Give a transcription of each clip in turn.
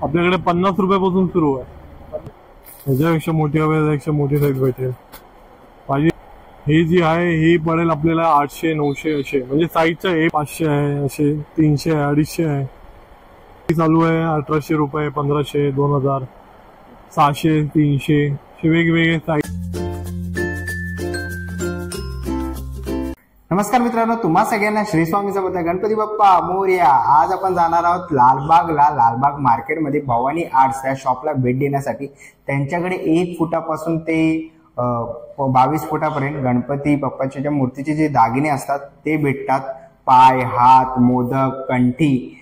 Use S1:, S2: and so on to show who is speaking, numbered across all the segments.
S1: आपल्याकडे 50 रुपयापासून सुरू आहे. ह्याच्यापेक्षा मोठी हवी त्यापेक्षा मोठी साईज भेटेल. पाहिजे ही जी आहे ही पडेल आपल्याला 800 900 असे, म्हणजे साईजचं हे 500 आहे, असे 300 आहे, 250 आहे. चालू आहे 1800 रुपये, 1500, 2000, 600, 300 असे वेगवेगळे साईज.
S2: नमस्कार मित्रांनो, तुम्हा सगळ्यांना श्री स्वामी समर्थ, गणपती बाप्पा मोरया. आज आपण जाणार आहोत लालबाग मार्केटमध्ये भवानी आर्ट्स या शॉपला भेट देण्यासाठी. त्यांच्याकडे 1 फुटापासून ते 22 फुटापर्यंत गणपती बाप्पाच्या ज्या मूर्तीचे जे दागिने असतात ते भेटतात. पाय, हात, मोदक, कंठी,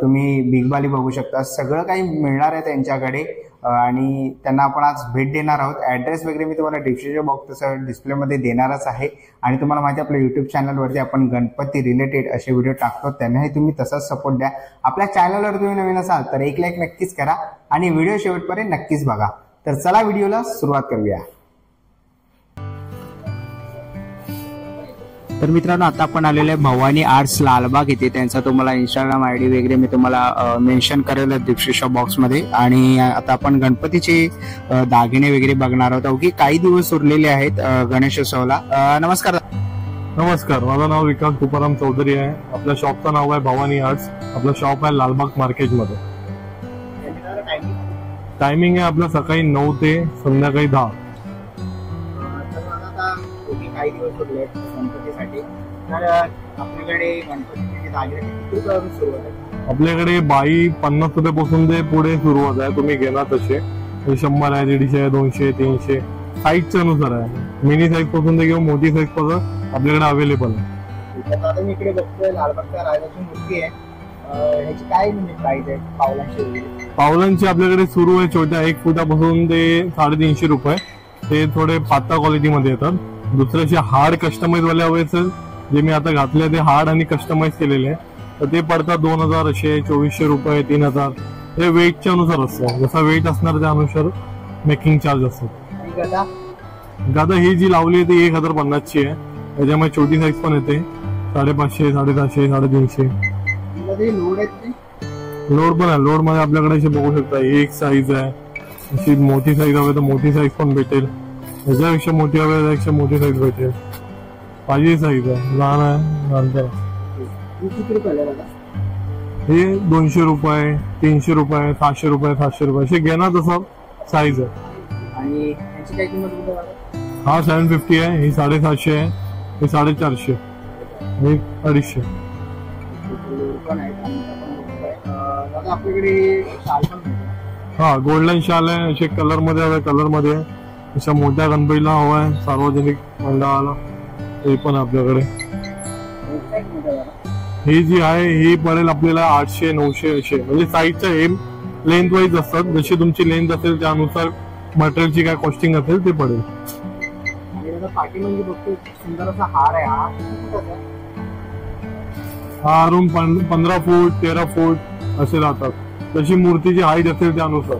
S2: तुम्ही बिगबाली बघू शकता, सगळं काही मिळणार आहे त्यांच्याकडे. आणि त्यांना आपण आज भेट देणार आहोत. ॲड्रेस वगैरे मी तुम्हाला डिस्क्रिप्शन बॉक्स डिस्प्लेमध्ये देणारच आहे. आणि तुम्हाला माहिती आहे आपल्या यूट्यूब चॅनलवरती आपण गणपती रिलेटेड असे व्हिडिओ टाकतो, त्यांनाही तुम्ही तसाच सपोर्ट द्या. आपल्या चॅनलवर तुम्ही नवीन असाल तर एक लाईक नक्कीच करा आणि व्हिडिओ शेवटपर्यंत नक्कीच बघा. तर चला व्हिडिओला सुरुवात करूया. तर मित्रांनो, आता आपण आलेले आहे भवानी आर्ट्स लालबाग येथे. त्यांचा तुम्हाला इंस्टाग्राम आयडी वगैरे मी तुम्हाला मेन्शन करेल डिस्क्रिप्शन बॉक्समध्ये. आणि आता आपण गणपतीचे दागिने वगैरे बघणार आहोत. अवघी काही दिवस उरलेले आहेत गणेशोत्सवाला. नमस्कार.
S1: नमस्कार, माझं नाव विकास तुकाराम चौधरी आहे. आपल्या शॉपचं नाव आहे भवानी आर्ट्स. आपलं शॉप आहे लालबाग मार्केटमध्ये. टायमिंग आहे आपलं सकाळी 9 ते संध्याकाळी 10.
S2: काही दिवस उरले गणपतीसाठी. तर आपल्याकडे गणपतीचे दागिने किती रुपयापासून सुरुवात आहे?
S1: आपल्याकडे बाई 50 रुपयापासून ते पुढे सुरुवात आहे. तुम्ही घेणार तसे 100 आहे, 150 आहे, 200, 300 साईजच्या अनुसार आहे. मिनी साईज पासून ते किंवा मोठी साईज पासून आपल्याकडे अवेलेबल आहे.
S2: आता मी इकडे बघतोय लालबागच्या राजाची मूर्ती आहे. ह्याची काय म्हणजे प्राइस आहे पावलांची?
S1: पावलांची आपल्याकडे सुरू आहे छोट्या 1 फुटापासून ते 350 रुपये. ते थोडे पातळ क्वालिटीमध्ये येतात. दुसऱ्याचे हार्ड कस्टमाइज वाले हवे असेल, जे मी आता घातले ते हार्ड आणि कस्टमाइज केलेले, तर ते पडतात 2000 असे, 2400 रुपये, 3000. हे वेटच्या अनुसार असतं. जसा वेट असणार त्यानुसार मेकिंग चार्ज असतात. गादा ही जी लावली आहे ती 1050 ची आहे. त्याच्यामुळे छोटी साईज पण येते 550, 750, 350. लोड पण आहे. लोड मध्ये आपल्याकडे असे बघू शकता एक साईज आहे. अशी मोठी साईज हवी तर मोठी साईज पण भेटेल. ह्याच्यापेक्षा मोठी हवी त्यापेक्षा मोठी साईज भेटेल. पाहिजे साईज आहे, लहान आहे नंतर. हे 200 रुपये, 300 रुपये, 700 रुपये, 700 रुपये असे घेणार तसं साईज आहे. हा 750 आहे, ही 750 आहे, हे 450, हे 250. हा गोल्डन शाल आहे. असे कलर मध्ये हवे, कलर मध्ये अशा मोठ्या गणपतीला हवाय सार्वजनिक मंडळाला, हे पण आपल्याकडे. ही जी आहे ही पडेल आपल्याला 800 900 असे, म्हणजे साईजच्या हे लेंथ वाईज असतात. जशी तुमची लेंथ असेल त्यानुसार मटेरियलची काय कॉस्टिंग असेल ते पडेल. हा रूम 15 फूट 13 फूट असे राहतात. तशी मूर्तीची हाईट असेल त्यानुसार.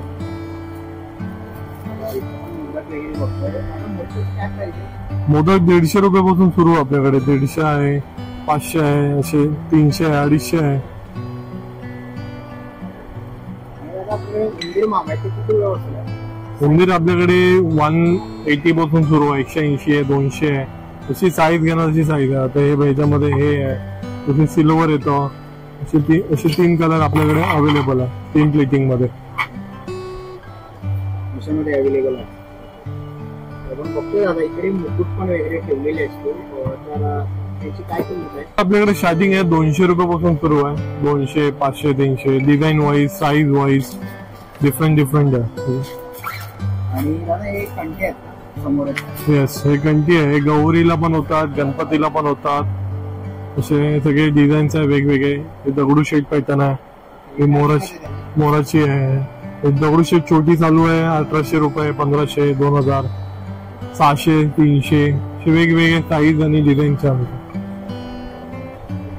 S1: मोदक 150 रुपयापासून सुरू आपल्याकडे. 150 आहे, 500 आहे, असे 300 आहे, 250 आहे. उंदीर आपल्याकडे 180 पासून सुरू आहे, 180 आहे, 200 आहे. अशी साईज घेणार तशी साईज आहे. आता हे ह्याच्यामध्ये हे आहे, तसे सिल्वर येतं. असे 3 कलर आपल्याकडे अवेलेबल आहे 3 प्लेटिंग मध्ये
S2: अवेलेबल आहे. इकडे मुकुट पण वगैरे ठेवलेले असतो.
S1: आपल्याकडे स्टार्टिंग आहे 200 रुपयापासून सुरू आहे. 200, 500, 300 design wise, size wise different आहे. येस, हे कंठी आहे. हे गौरीला पण होतात, गणपतीला पण होतात. असे सगळे डिझाईन्स आहे वेगवेगळे. हे दगडूशेठ पॅटर्न आहे. ही मोराची आहे. दगडूशेठ छोटी चालू आहे 1800 रुपये, 1500, 2000, 600, 300 असे वेगवेगळे साईज आणि डिझाईनचे आहेत.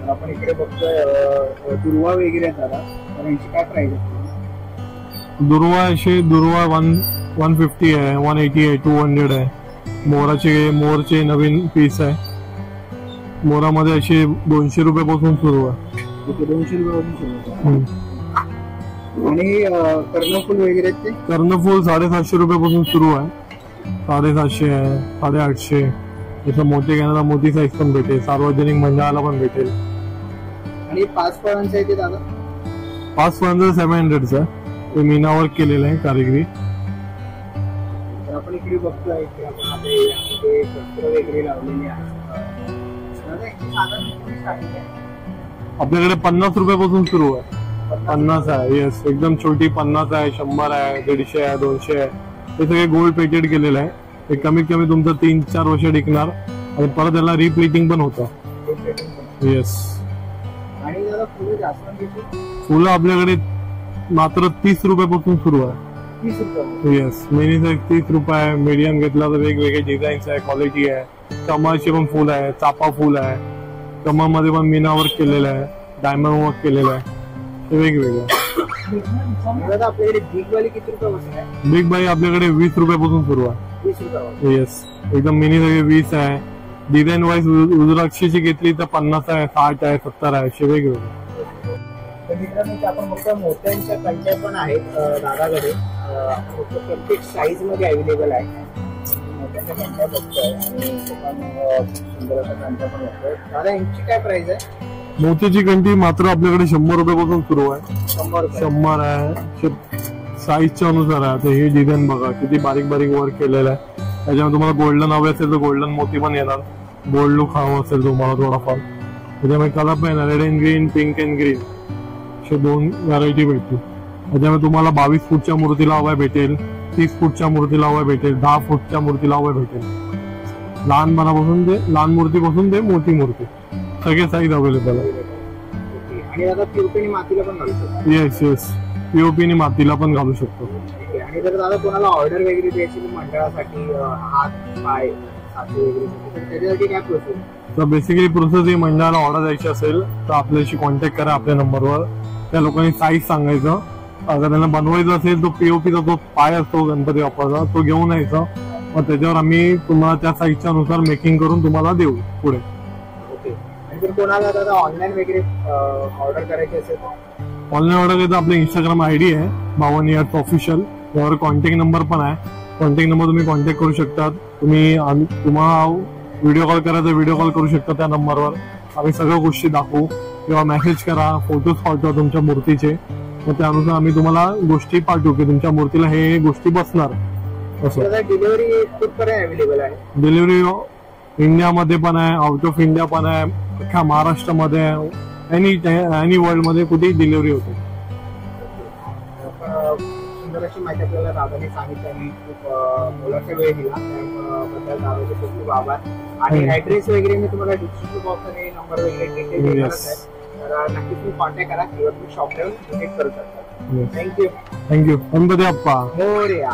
S2: आपण इकडे बघतोय दुर्वा वगैरे काय प्राइस आहे?
S1: दुर्वा असे दुर्वा 150 आहे, 180 आहे, 200 आहे. मोरचे नवीन पीस आहे. मोरामध्ये असे 200 रुपयापासून सुरू आहे.
S2: 200 रुपयापासून सुरू आहे. आणि कर्णफूल वगैरे ते
S1: कर्णफूल 750 रुपयापासून सुरू आहे. 750 आहे, 850. जसं मोठे घेण्याला मोठी साईज पण भेटेल, सार्वजनिक मंडळाला पण भेटेल.
S2: आणि 5 फळांचं आहे ते दादा?
S1: 5 फळांचं 700 आहे. ते मीनावर केलेलं आहे कारिगिरी.
S2: आपण इकडे बघतोय की आपण आपले पत्र वगैरे लावलेले आहे.
S1: आपल्याकडे 50 रुपयापासून सुरू आहे. 50 आहे, येस. एकदम छोटी 50 आहे, 100 आहे, 150 आहे, 200 आहे. हे सगळे गोल्ड प्लेटेड केलेलं आहे. हे कमीत कमी तुमचं 3-4 वर्ष टिकणार आणि परत त्याला रिप्लेटिंग पण होतं. येस.
S2: आणि दादा
S1: फुलं आपल्याकडे मात्र 30 रुपयापासून सुरू आहे.
S2: 30 रुपये?
S1: येस. मिनी साईज 30 रुपये. मीडियम घेतला तर वेगवेगळे डिझाईन्स आहे, क्वालिटी आहे. कमळचे पण फुल आहे, चापा फुल आहे. कमळ मध्ये पण मीना वर्क केलेलं आहे, डायमंड वर्क केलेलं आहे. ते वेगवेगळे.
S2: आपल्याकडे बिग वाली किती रुपयापासून आहे?
S1: बिग बाई आपल्याकडे 20 रुपयापासून सुरू आहे.
S2: 20 रुपये?
S1: येस. एकदम मिनी सगळे 20 आहे. डिझाईन वाईज रुद्राक्षीची घेतली तर 50 आहे, 60 आहे, 70 आहे, असे वेगवेगळे.
S2: तर मित्रांनो आपण बघतो मोत्यांच्या कंट्या पण आहेत दादाकडे. प्रत्येक साईज मध्ये अवेलेबल आहे. मोत्यांच्या कंट्या बघतोय आणि सुंदर अशा कंट्या पण बघतोय. दादा यांची काय प्राइस आहे?
S1: मोतीची कंठी मात्र आपल्याकडे 100 रुपयापासून सुरू आहे. 100 आहे. साईजच्या अनुसार आहे. आता ही डिझाईन बघा किती बारीक बारीक वर्क केलेलं आहे. त्याच्यामध्ये तुम्हाला गोल्डन हवे असेल तर गोल्डन मोती पण येणार. गोल्ड लुक हवं असेल तुम्हाला थोडाफार त्याच्यामध्ये कलर पण येणार. Red and green, pink and green असे 2 व्हरायटी भेटतील. त्याच्यामध्ये तुम्हाला 22 फूटच्या मूर्तीला हवाय भेटेल, 30 फूटच्या मूर्तीला हवाय भेटेल, 10 फूटच्या मूर्तीला हवाय भेटेल. लहानपणापासून ते लहान मूर्तीपासून ते मोठी मूर्ती सगळे साईज अवेलेबल आहे.
S2: आणि आता पीओपी मातीला पण घालू शकतो?
S1: Yes yes. पीओपी मातीला पण घालू शकतो.
S2: आणि जर दादा कोणाला ऑर्डर वगैरे द्यायची मंडळासाठी हात पाय साथी वगैरे तर त्याच्यासाठी काय प्रोसेस?
S1: तर बेसिकली प्रोसेस ही मंडळाला ऑर्डर द्यायची असेल तर आपल्याशी कॉन्टॅक्ट करा आपल्या नंबरवर. त्या लोकांनी साईज सांगायचं. अगर त्यांना बनवायचं असेल तो पीओपीचा जो पाय असतो गणपती बाप्पाचा तो घेऊन यायचा. मग त्याच्यावर आम्ही तुम्हाला त्या साईजच्या अनुसार मेकिंग करून तुम्हाला देऊ पुढे.
S2: जर कोणाला दादा ऑनलाईन वगैरे ऑर्डर करायची असेल?
S1: ऑनलाईन ऑर्डर करायचं आपलं इंस्टाग्राम आयडी आहे भावानी आर्ट्स ऑफिशियल. त्यावर कॉन्टॅक्ट नंबर पण आहे. कॉन्टॅक्ट नंबर तुम्ही कॉन्टॅक्ट करू शकता. तुम्हाला व्हिडिओ कॉल करायचा व्हिडिओ कॉल करू शकता त्या नंबरवर. आम्ही सगळ्या गोष्टी दाखवू किंवा मेसेज करा, फोटोज पाठवा तुमच्या मूर्तीचे. मग त्यानुसार आम्ही तुम्हाला गोष्टी पाठवू की तुमच्या मूर्तीला हे गोष्टी बसणार.
S2: डिलिव्हरी कुठपर्यंत अवेलेबल आहे?
S1: डिलिव्हरी इंडियामध्ये पण आहे, आउट ऑफ इंडिया पण आहे, अख्ख्या महाराष्ट्रामध्ये आहे. एनी वर्ल्ड मध्ये कुठेही डिलिव्हरी होते.
S2: सुंदर अशी माहिती आपल्याला दादाने सांगितलं आणि खूप मोलाचा वेळ दिला त्याबद्दल दादाचे खूप खूप आभार. आणि ऍड्रेस वगैरे मी तुम्हाला डिस्क्रिप्शन बॉक्स आणि नंबर वगैरे डिटेल देणारच आहे. तर नक्की तुम्ही कॉन्टॅक्ट करा किंवा तुम्ही शॉपला व्हिजिट करू शकता.
S1: थँक्यू. गणपती बाप्पा
S2: मोरया.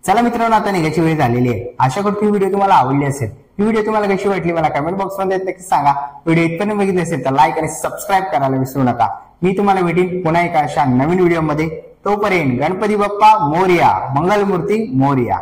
S2: चला मित्रांनो आता निघायची वेळ झालेली आहे. आशा करतो ही व्हिडिओ तुम्हाला आवडली असेल. ही व्हिडिओ तुम्हाला कशी वाटली मला कमेंट बॉक्स मध्ये नक्की सांगा. व्हिडिओ इथपर्यंत बघितली असेल तर लाईक आणि सबस्क्राईब करायला विसरू नका. मी तुम्हाला भेटेन पुन्हा एका अशा नवीन व्हिडिओ मध्ये. तोपर्यंत गणपती बाप्पा मोरया, मंगलमूर्ती मोरया.